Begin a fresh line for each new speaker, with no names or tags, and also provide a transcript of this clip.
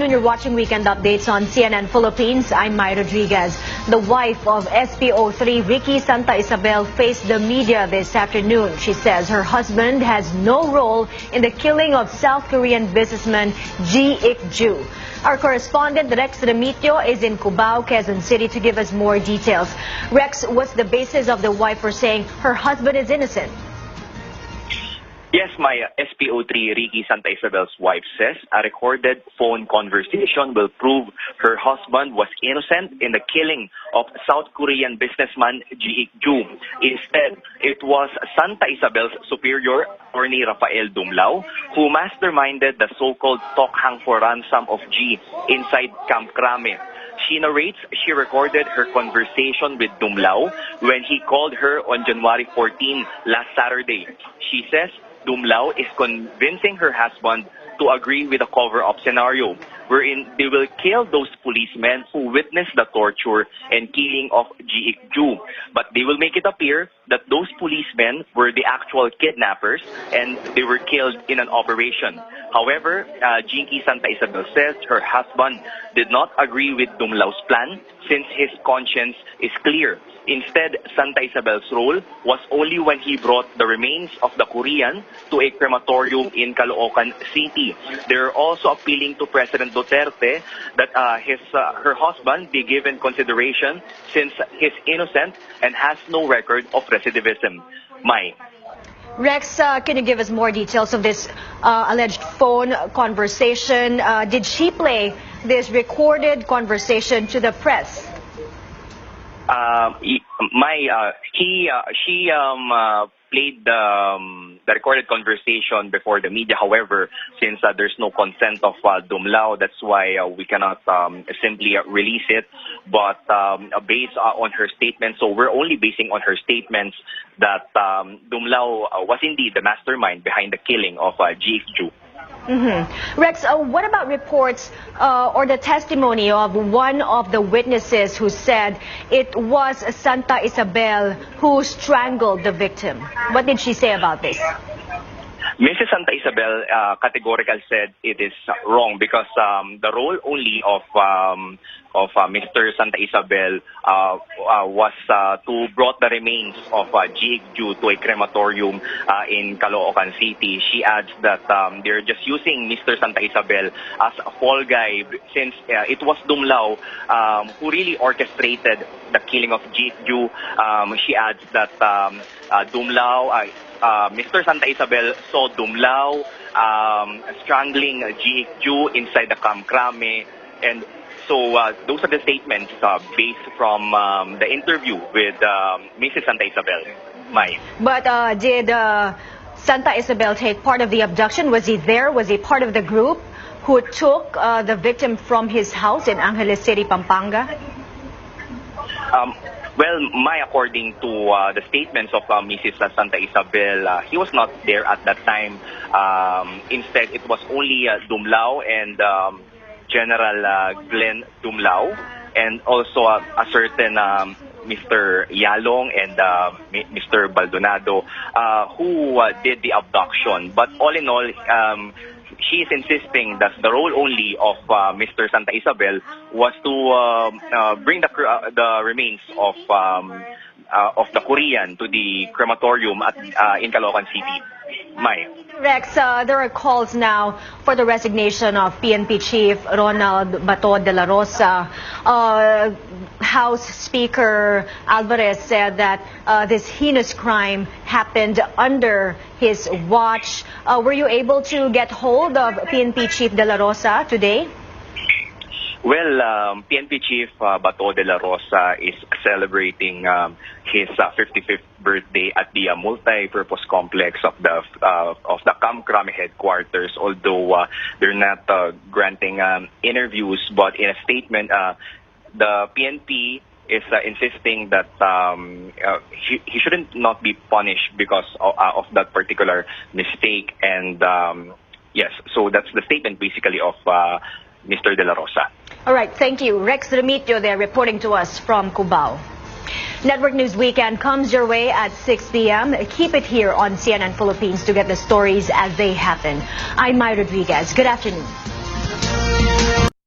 afternoon. You're watching Weekend Updates on CNN Philippines. I'm Mai Rodriguez. The wife of SPO3 Ricky Santa Isabel faced the media this afternoon. She says her husband has no role in the killing of South Korean businessman Jee Ick-joo. Our correspondent Rex Remitio is in Cubao, Quezon City to give us more details. Rex, what's the basis of the wife for saying her husband is innocent?
Yes, my SPO3 Ricky Santa Isabel's wife says a recorded phone conversation will prove her husband was innocent in the killing of South Korean businessman Jee Ick-joo. Instead, it was Santa Isabel's superior, attorney Rafael Dumlao, who masterminded the so-called Tokhang for ransom of Jee inside Camp Crame. She narrates she recorded her conversation with Dumlao when he called her on January 14 last Saturday. She says Dumlao is convincing her husband to agree with a cover-up scenario wherein they will kill those policemen who witnessed the torture and killing of Jee Ick-joo. But they will make it appear that those policemen were the actual kidnappers and they were killed in an operation. However, Jee Santa Isabel says her husband did not agree with Dumlao's plan since his conscience is clear. Instead, Santa Isabel's role was only when he brought the remains of the Korean to a crematorium in Caloocan City. They're also appealing to President Duterte that her husband be given consideration since he's innocent and has no record of recidivism. Mai.
Rex, can you give us more details of this alleged phone conversation? Did she play this recorded conversation to the press?
She played the recorded conversation before the media. However, since there's no consent of Dumlao, that's why we cannot simply release it. But based on her statements, so we're only basing on her statements that Dumlao was indeed the mastermind behind the killing of Jee Ick-joo.
Rex, what about reports or the testimony of one of the witnesses who said it was Santa Isabel who strangled the victim? What did she say about this?
Mrs. Santa Isabel categorically said it is wrong because the role only of Mr. Santa Isabel was to brought the remains of Jee Ick-joo to a crematorium in Caloocan City. She adds that they're just using Mr. Santa Isabel as a fall guy since it was Dumlao who really orchestrated the killing of Jee Ick-joo. She adds that Dumlao, Mr. Santa Isabel saw Dumlao strangling Jee Ick-joo inside the Camp Crame, and so those are the statements based from the interview with Mrs. Santa Isabel. Mai.
But did Santa Isabel take part of the abduction? Was he there? Was he part of the group who took the victim from his house in Angeles City, Pampanga?
Well, according to the statements of Mrs. Santa Isabel, he was not there at that time. Instead, it was only Dumlao and General Glenn Dumlao, and also a certain Mr. Yalong and Mr. Baldonado who did the abduction. But all in all, she is insisting that the role only of Mr. Santa Isabel was to bring the remains of the Korean to the crematorium in Caloocan City. Mai.
Rex, there are calls now for the resignation of PNP Chief Ronald Bato de la Rosa. House Speaker Alvarez said that this heinous crime happened under his watch. Were you able to get hold of PNP Chief de la Rosa today?
Well, PNP Chief Bato de la Rosa is celebrating his 55th birthday at the multi-purpose complex of the Camp Crame headquarters. Although they're not granting interviews, but in a statement, the PNP is insisting that he shouldn't not be punished because of that particular mistake. And yes, so that's the statement basically of Mr. De La Rosa.
All right, thank you. Rex Remitio there reporting to us from Cubao. Network News Weekend comes your way at 6 p.m. Keep it here on CNN Philippines to get the stories as they happen. I'm Mai Rodriguez. Good afternoon.